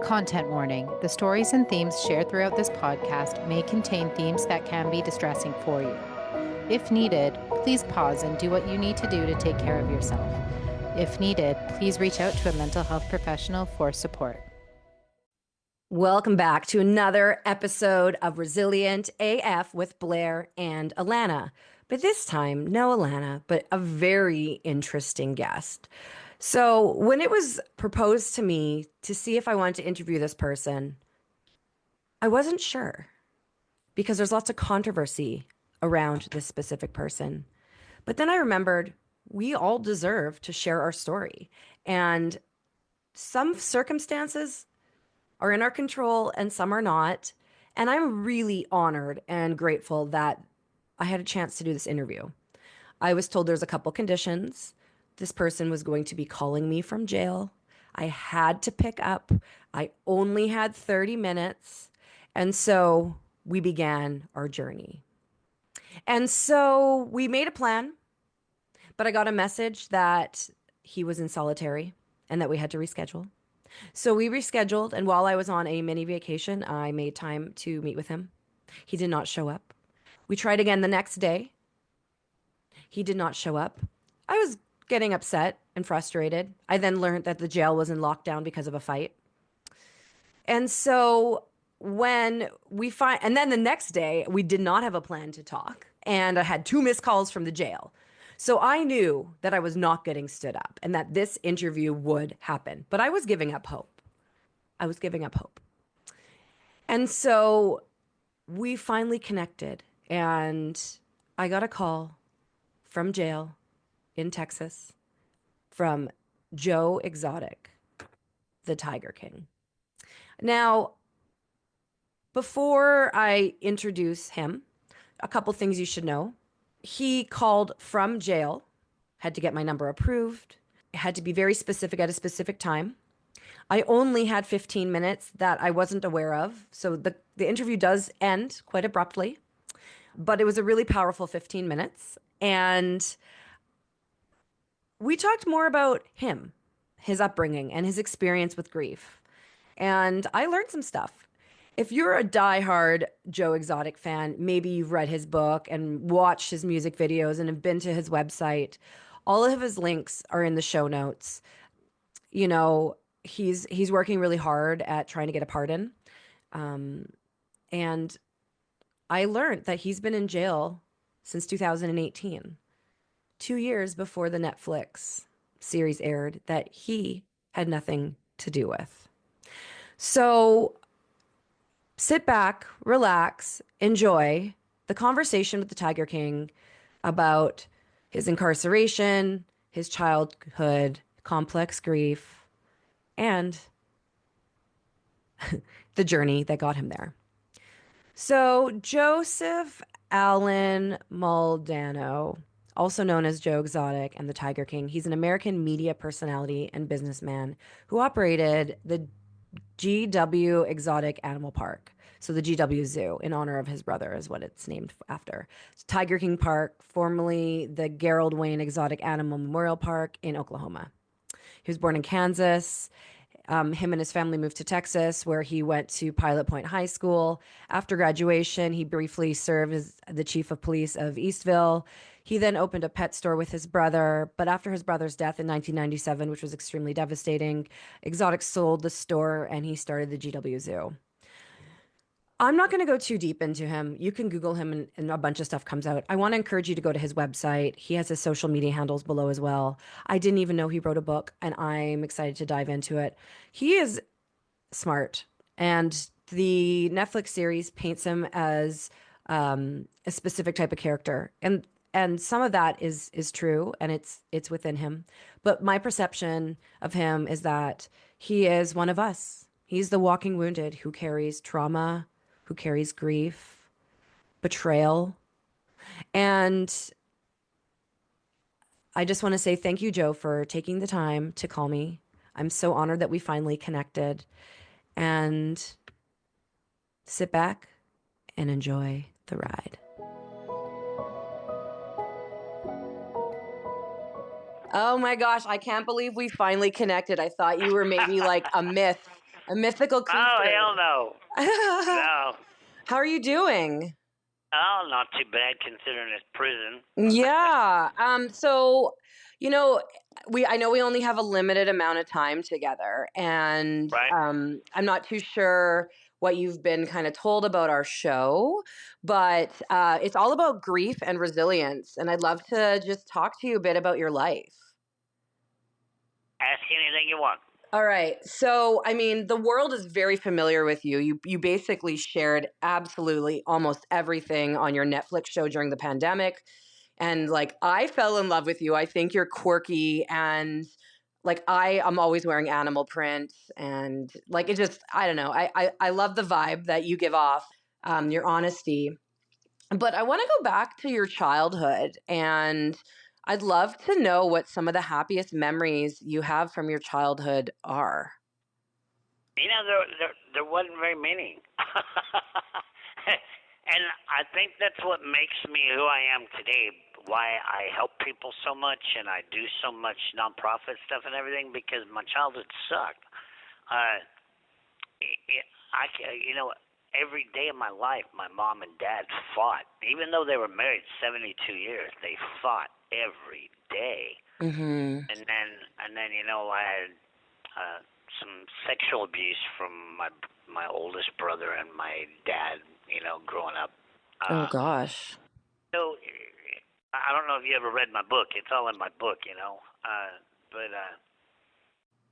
Content warning. The stories and themes shared throughout this podcast may contain themes that can be distressing for you. If needed, please pause and do what you need to do to take care of yourself. If needed, please reach out to a mental health professional for support. Welcome back to another episode of Resilient AF with Blair and Alana. But this time, no Alana, but a very interesting guest. So when it was proposed to me to see if I wanted to interview this person, I wasn't sure because there's lots of controversy around this specific person. But then I remembered we all deserve to share our story. And some circumstances are in our control and some are not. And I'm really honored and grateful that I had a chance to do this interview. I was told there's a couple conditions. This person was going to be calling me from jail. I had to pick up. I only had 30 minutes. And so we began our journey. And so we made a plan, but I got a message that he was in solitary and that we had to reschedule. So we rescheduled, and while I was on a mini vacation, I made time to meet with him. He did not show up. We tried again the next day. He did not show up. I was getting upset and frustrated. I then learned that the jail was in lockdown because of a fight. And so and then the next day, we did not have a plan to talk, and I had 2 missed calls from the jail. So I knew that I was not getting stood up and that this interview would happen, but I was giving up hope. And so we finally connected, and I got a call from jail in Texas from Joe Exotic, the Tiger King. Now, before I introduce him, a couple things you should know. He called from jail, had to get my number approved, had to be very specific at a specific time. I only had 15 minutes that I wasn't aware of. So the interview does end quite abruptly, but it was a really powerful 15 minutes. And we talked more about him, his upbringing, and his experience with grief. And I learned some stuff. If you're a diehard Joe Exotic fan, maybe you've read his book and watched his music videos and have been to his website. All of his links are in the show notes. You know, he's working really hard at trying to get a pardon. And I learned that he's been in jail since 2018, 2 years before the Netflix series aired that he had nothing to do with. So sit back, relax, enjoy the conversation with the Tiger King about his incarceration, his childhood, complex grief, and the journey that got him there. So Joseph Allen Maldonado, also known as Joe Exotic and the Tiger King, he's an American media personality and businessman who operated the GW Exotic Animal Park. So the GW Zoo, in honor of his brother, is what it's named after. It's Tiger King Park, formerly the Garold Exotic Animal Memorial Park in Oklahoma. He was born in Kansas. Him and his family moved to Texas, where he went to Pilot Point High School. After graduation, he briefly served as the chief of police of Eastvale. He then opened a pet store with his brother, but after his brother's death in 1997, which was extremely devastating, Exotic sold the store and he started the GW Zoo. I'm not going to go too deep into him. You can Google him and a bunch of stuff comes out. I want to encourage you to go to his website. He has his social media handles below as well. I didn't even know he wrote a book, and I'm excited to dive into it. He is smart, and the Netflix series paints him as a specific type of character. And some of that is true, and it's within him. But my perception of him is that he is one of us. He's the walking wounded who carries trauma, who carries grief, betrayal. And I just want to say thank you, Joe, for taking the time to call me. I'm so honored that we finally connected. And sit back and enjoy the ride. Oh my gosh, I can't believe we finally connected. I thought you were maybe like a myth A mythical Oh, creature. hell no. No. How are you doing? Oh, not too bad considering it's prison. Yeah. So, you know, I know we only have a limited amount of time together, and Right? I'm not too sure what you've been kind of told about our show, but it's all about grief and resilience, and I'd love to just talk to you a bit about your life. Ask anything you want. All right. So, I mean, the world is very familiar with you. You basically shared absolutely almost everything on your Netflix show during the pandemic. And like I fell in love with you. I think you're quirky and like I'm always wearing animal print and like it just I don't know. I love the vibe that you give off, your honesty. But I want to go back to your childhood and I'd love to know what some of the happiest memories you have from your childhood are. You know, there wasn't very many. And I think that's what makes me who I am today. Why I help people so much and I do so much nonprofit stuff and everything because my childhood sucked. Uh, you know, every day of my life, my mom and dad fought. Even though they were married 72 years, they fought every day. Mhm. And then you know, I had some sexual abuse from my oldest brother and my dad. You know, growing up. Oh Uh, gosh. so I don't know if you ever read my book. It's all in my book, you know. But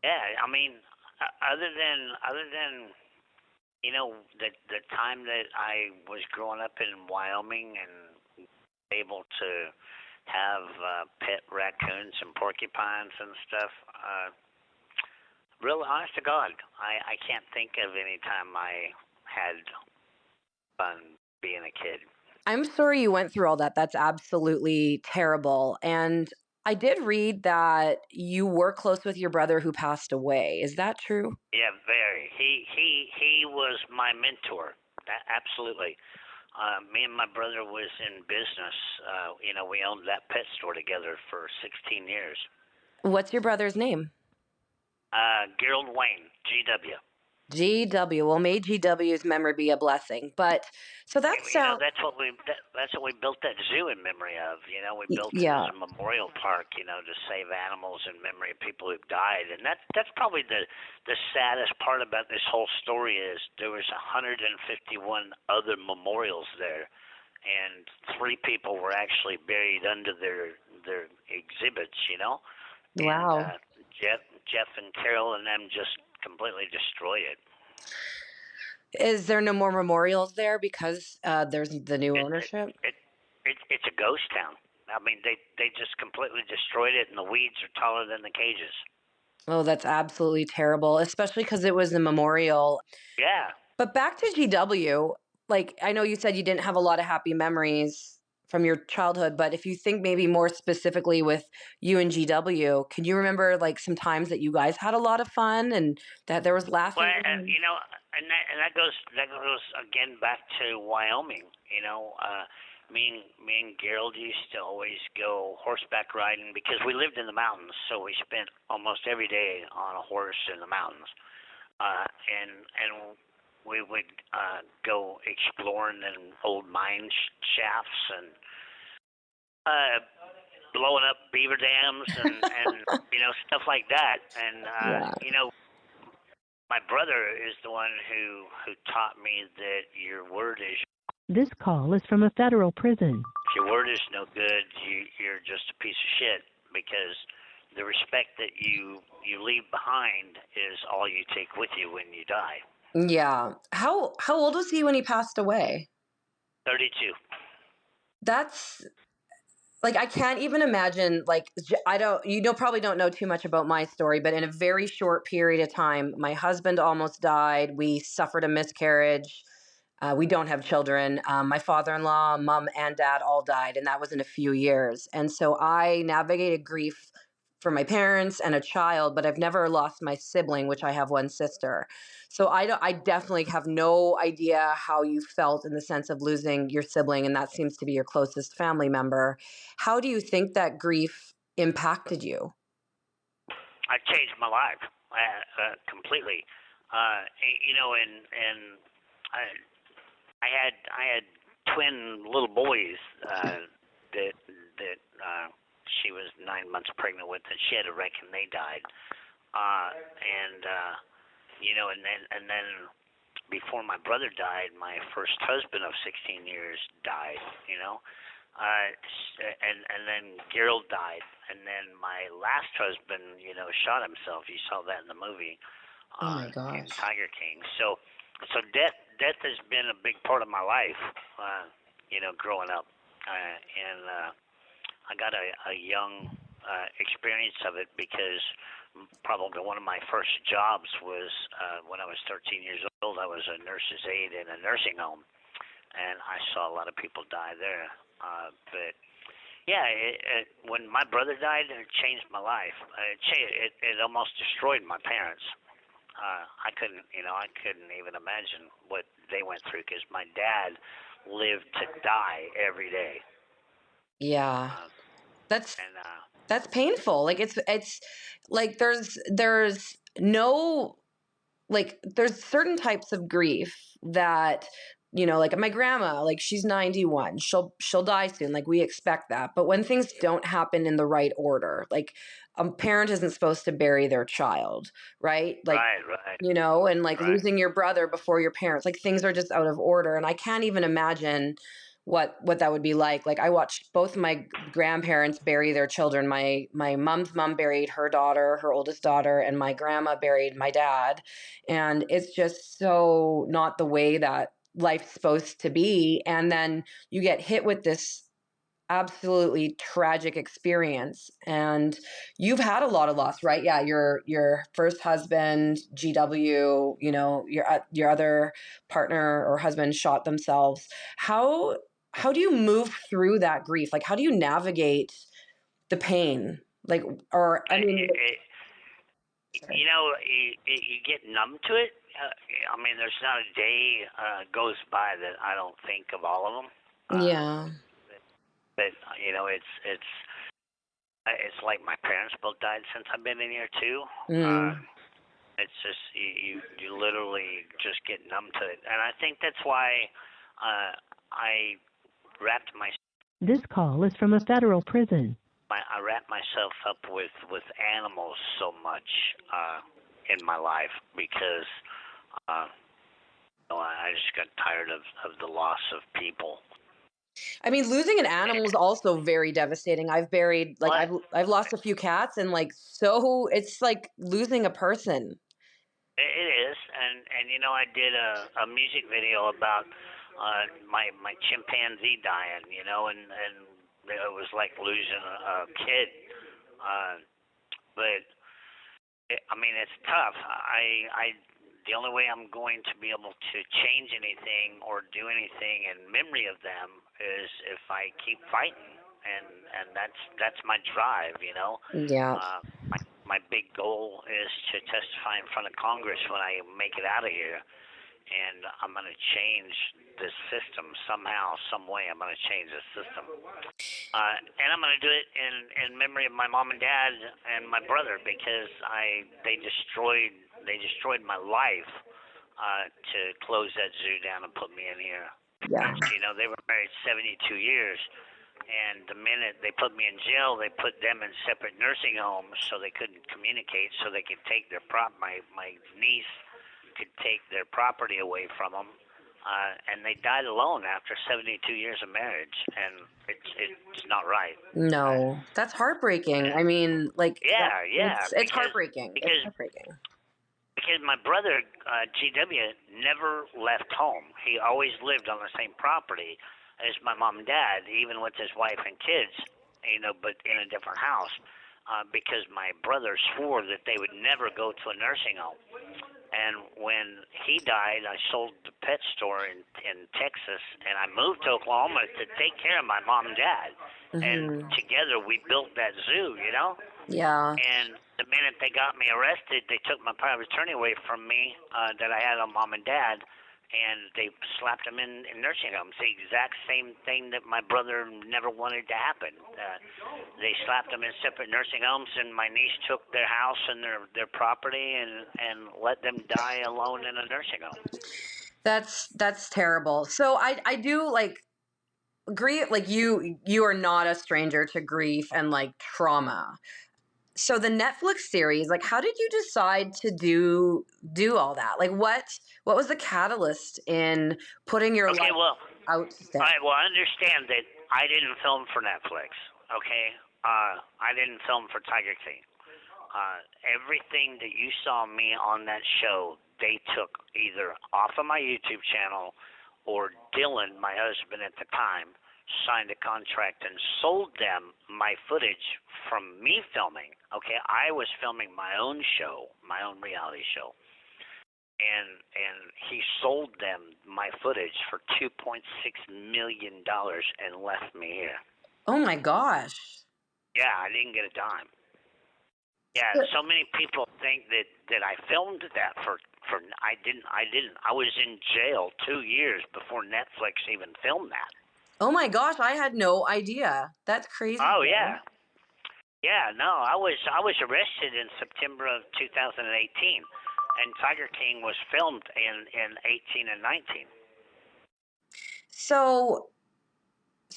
yeah, I mean, other than you know the time that I was growing up in Wyoming and able to have pet raccoons and porcupines and stuff. Real honest to God, I can't think of any time I had fun being a kid. I'm sorry you went through all that. That's absolutely terrible. And I did read that you were close with your brother who passed away. Is that true? Yeah, very. He was my mentor. Absolutely. Me and my brother was in business. You know, we owned that pet store together for 16 years. What's your brother's name? Garold Wayne, GW. GW. Well, may GW's memory be a blessing. But so that You know, sounds, that's what we built that zoo in memory of. You know, we built it as yeah. a memorial park. You know, to save animals in memory of people who've died, and that's probably the saddest part about this whole story is there was 151 other memorials there, and 3 people were actually buried under their exhibits. You know, and Wow. Jeff and Carol and them just completely destroyed it. Is there no more memorials there because there's the new It it, ownership? it it's a ghost town. I mean, they just completely destroyed it, and the weeds are taller than the cages. Oh, that's absolutely terrible, especially because it was a memorial. Yeah. But back to GW, like I know you said you didn't have a lot of happy memories from your childhood, but if you think maybe more specifically with you and GW, can you remember like some times that you guys had a lot of fun and that there was Well, laughing? And... you know, and that goes again back to Wyoming. You know, me and Garold used to always go horseback riding because we lived in the mountains, so we spent almost every day on a horse in the mountains. And we would go exploring in old mine shafts and uh, blowing up beaver dams and you know stuff like that. And Yeah. you know, my brother is the one who taught me that your word is This call is from a federal prison. if your word is no good, you're just a piece of shit because the respect that you leave behind is all you take with you when you die. Yeah. How old was he when he passed away? 32. That's like I can't even imagine like I don't probably don't know too much about my story, but in a very short period of time my husband almost died. We suffered a miscarriage. We don't have children. My father-in-law, mom and dad all died, and that was in a few years. And so I navigated grief for my parents and a child, but I've never lost my sibling, which I have one sister. So I definitely have no idea how you felt in the sense of losing your sibling, and that seems to be your closest family member. How do you think that grief impacted you? I changed my life completely. And I had twin little boys that she was 9 months pregnant with, and she had a wreck and they died. And then before my brother died, my first husband of 16 years died. And then Garold died, and then my last husband, shot himself. You saw that in the movie. Oh my gosh. Tiger King. So death has been a big part of my life, growing up. And I got a young experience of it because probably one of my first jobs was when I was 13 years old. I was a nurse's aide in a nursing home, and I saw a lot of people die there. But yeah, when my brother died, it changed my life. It almost destroyed my parents. I couldn't even imagine what they went through because my dad lived to die every day. Yeah, that's painful. Like it's like there's no, like there's certain types of grief that, like my grandma, like she's 91, she'll die soon, like we expect that. But when things don't happen in the right order, like a parent isn't supposed to bury their child, right? Like, right. and like losing your brother before your parents, like things are just out of order. And I can't even imagine what that would be like. Like I watched both my grandparents bury their children. My mom's mom buried her daughter, her oldest daughter, and my grandma buried my dad. And it's just so not the way that life's supposed to be. And then you get hit with this absolutely tragic experience, and you've had a lot of loss, right? Yeah, your first husband, GW, your other partner or husband shot themselves. How do you move through that grief? Like, how do you navigate the pain? Like, or I mean, you get numb to it. There's not a day goes by that I don't think of all of them. Yeah. But it's like my parents both died since I've been in here too. It's just you literally just get numb to it, and I think that's why I wrapped my. This call is from a federal prison. I wrapped myself up with animals so much in my life because I just got tired of the loss of people. I mean, losing an animal is also very devastating. I've buried, like, I've lost a few cats, and like, so it's like losing a person. It is, and I did a music video about my chimpanzee dying, and it was like losing a kid. But it's tough. The only way I'm going to be able to change anything or do anything in memory of them is if I keep fighting, and that's my drive, Yeah. My big goal is to testify in front of Congress when I make it out of here, and I'm going to change this system somehow, some way. I'm going to change this system, and I'm going to do it in memory of my mom and dad and my brother because they destroyed my life to close that zoo down and put me in here. Yeah. They were married 72 years. And the minute they put me in jail, they put them in separate nursing homes so they couldn't communicate, so they could take their my niece could take their property away from them, and they died alone after 72 years of marriage, and it's not right. No, that's heartbreaking. I mean, like, it's heartbreaking. It's heartbreaking. Because my brother, GW, never left home. He always lived on the same property as my mom and dad, even with his wife and kids, but in a different house, because my brother swore that they would never go to a nursing home. And when he died, I sold the pet store in Texas, and I moved to Oklahoma to take care of my mom and dad. And together we built that zoo, Yeah. And the minute they got me arrested, they took my power of attorney away from me that I had on mom and dad. and they slapped them in nursing homes. The exact same thing that my brother never wanted to happen. They slapped them in separate nursing homes, and my niece took their house and their property and let them die alone in a nursing home. That's terrible. So I do like grief. Like you are not a stranger to grief and like trauma. So the Netflix series, like, how did you decide to do all that? Like, what was the catalyst in putting your Okay, life well, out there? all right, well, I understand that I didn't film for Netflix, okay? I didn't film for Tiger King. Everything that you saw me on that show, they took either off of my YouTube channel or Dylan, my husband at the time, signed a contract and sold them my footage from me filming. Okay, I was filming my own show, my own reality show, and he sold them my footage for $2.6 million and left me here. Oh my gosh. Yeah, I didn't get a dime. Yeah, so many people think that I filmed that for I didn't. I was in jail 2 years before Netflix even filmed that. Oh my gosh, I had no idea. That's crazy. Oh yeah. Yeah, no, I was arrested in September of 2018, and Tiger King was filmed in 18 and 19. So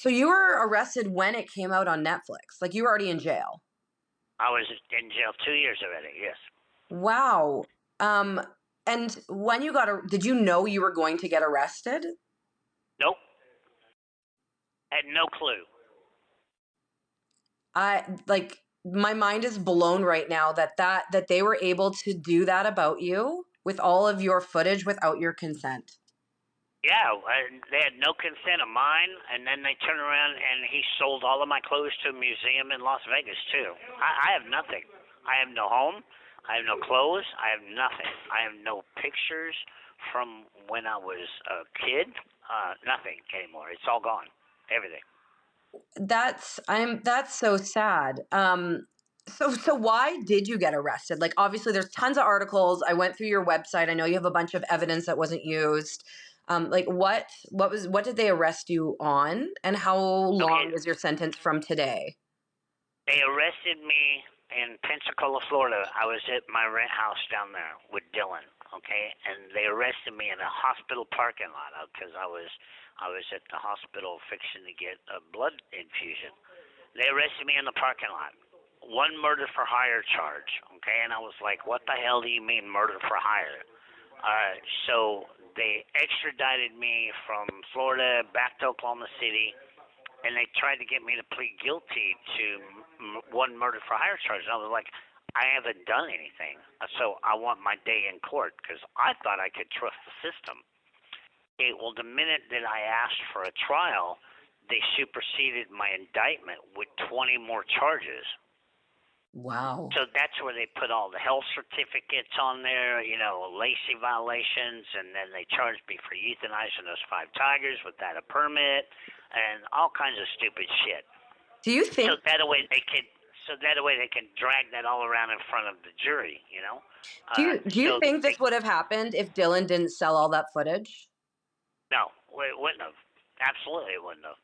you were arrested when it came out on Netflix. Like you were already in jail. I was in jail 2 years already. Yes. Wow. And when you did you know you were going to get arrested? Nope. Had no clue. My mind is blown right now that they were able to do that about you with all of your footage without your consent. Yeah, they had no consent of mine, and then they turned around and he sold all of my clothes to a museum in Las Vegas too. I have nothing. I have no home. I have no clothes. I have nothing. I have no pictures from when I was a kid. Nothing anymore. It's all gone. Everything. That's so sad. So why did you get arrested? Like obviously there's tons of articles. I went through your website. I know you have a bunch of evidence that wasn't used. Like what did they arrest you on, and how long is your sentence from today? They arrested me in Pensacola, Florida. I was at my rent house down there with Dylan, okay? And they arrested me in a hospital parking lot because I was at the hospital fixing to get a blood infusion. They arrested me in the parking lot. One murder for hire charge, okay? And I was like, what the hell do you mean murder for hire? So they extradited me from Florida back to Oklahoma City, and they tried to get me to plead guilty to one murder for hire charge. And I was like, I haven't done anything, so I want my day in court because I thought I could trust the system. Okay, well, the minute that I asked for a trial, they superseded my indictment with 20 more charges. Wow. So that's where they put all the health certificates on there, Lacey violations, and then they charged me for euthanizing those 5 tigers without a permit, and all kinds of stupid shit. Do you think so that way they can drag that all around in front of the jury, Do you think this would have happened if Dylan didn't sell all that footage? No, it wouldn't have. Absolutely, it wouldn't have.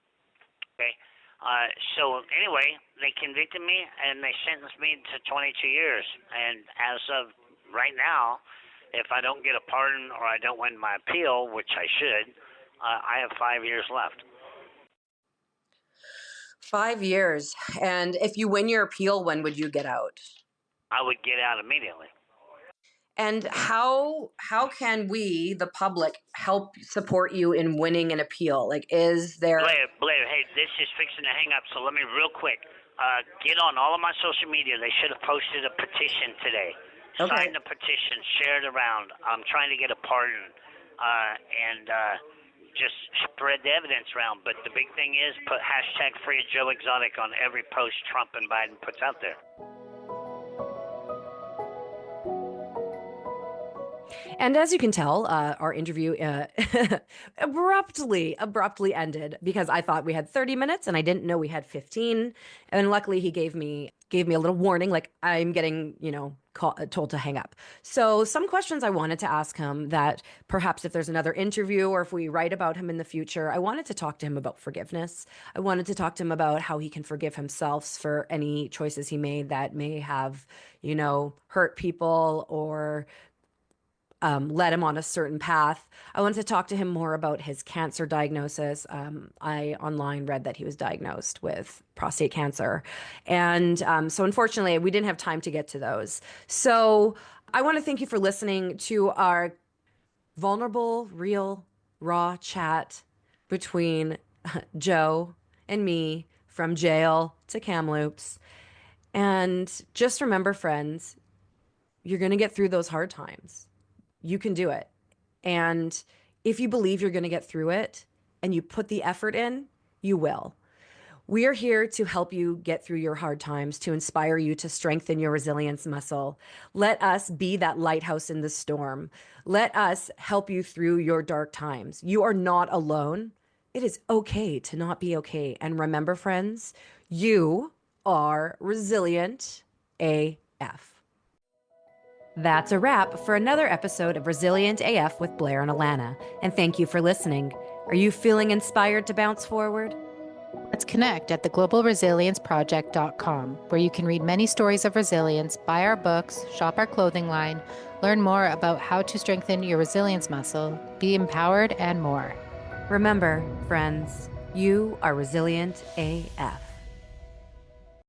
Okay. So anyway, they convicted me and they sentenced me to 22 years. And as of right now, if I don't get a pardon or I don't win my appeal, which I should, I have 5 years left. 5 years. And if you win your appeal, when would you get out? I would get out immediately. And how can we, the public, help support you in winning an appeal? Like, is there... Blair, hey, this is fixing to hang up, so let me real quick. Get on all of my social media. They should have posted a petition today. Okay. Sign the petition, share it around. I'm trying to get a pardon, and just spread the evidence around. But the big thing is put hashtag Free Joe Exotic on every post Trump and Biden puts out there. And as you can tell, our interview abruptly ended because I thought we had 30 minutes and I didn't know we had 15. And luckily he gave me gave me a little warning, like I'm getting, told to hang up. So some questions I wanted to ask him that perhaps if there's another interview or if we write about him in the future, I wanted to talk to him about forgiveness. I wanted to talk to him about how he can forgive himself for any choices he made that may have, hurt people or led him on a certain path. I wanted to talk to him more about his cancer diagnosis. I online read that he was diagnosed with prostate cancer. And so unfortunately, we didn't have time to get to those. So I want to thank you for listening to our vulnerable, real, raw chat between Joe and me from jail to Kamloops. And just remember, friends, you're going to get through those hard times. You can do it. And if you believe you're going to get through it and you put the effort in, you will. We are here to help you get through your hard times, to inspire you to strengthen your resilience muscle. Let us be that lighthouse in the storm. Let us help you through your dark times. You are not alone. It is okay to not be okay. And remember, friends, you are resilient AF. That's a wrap for another episode of Resilient AF with Blair and Alana. And thank you for listening. Are you feeling inspired to bounce forward? Let's connect at theglobalresilienceproject.com, where you can read many stories of resilience, buy our books, shop our clothing line, learn more about how to strengthen your resilience muscle, be empowered, and more. Remember, friends, you are resilient AF.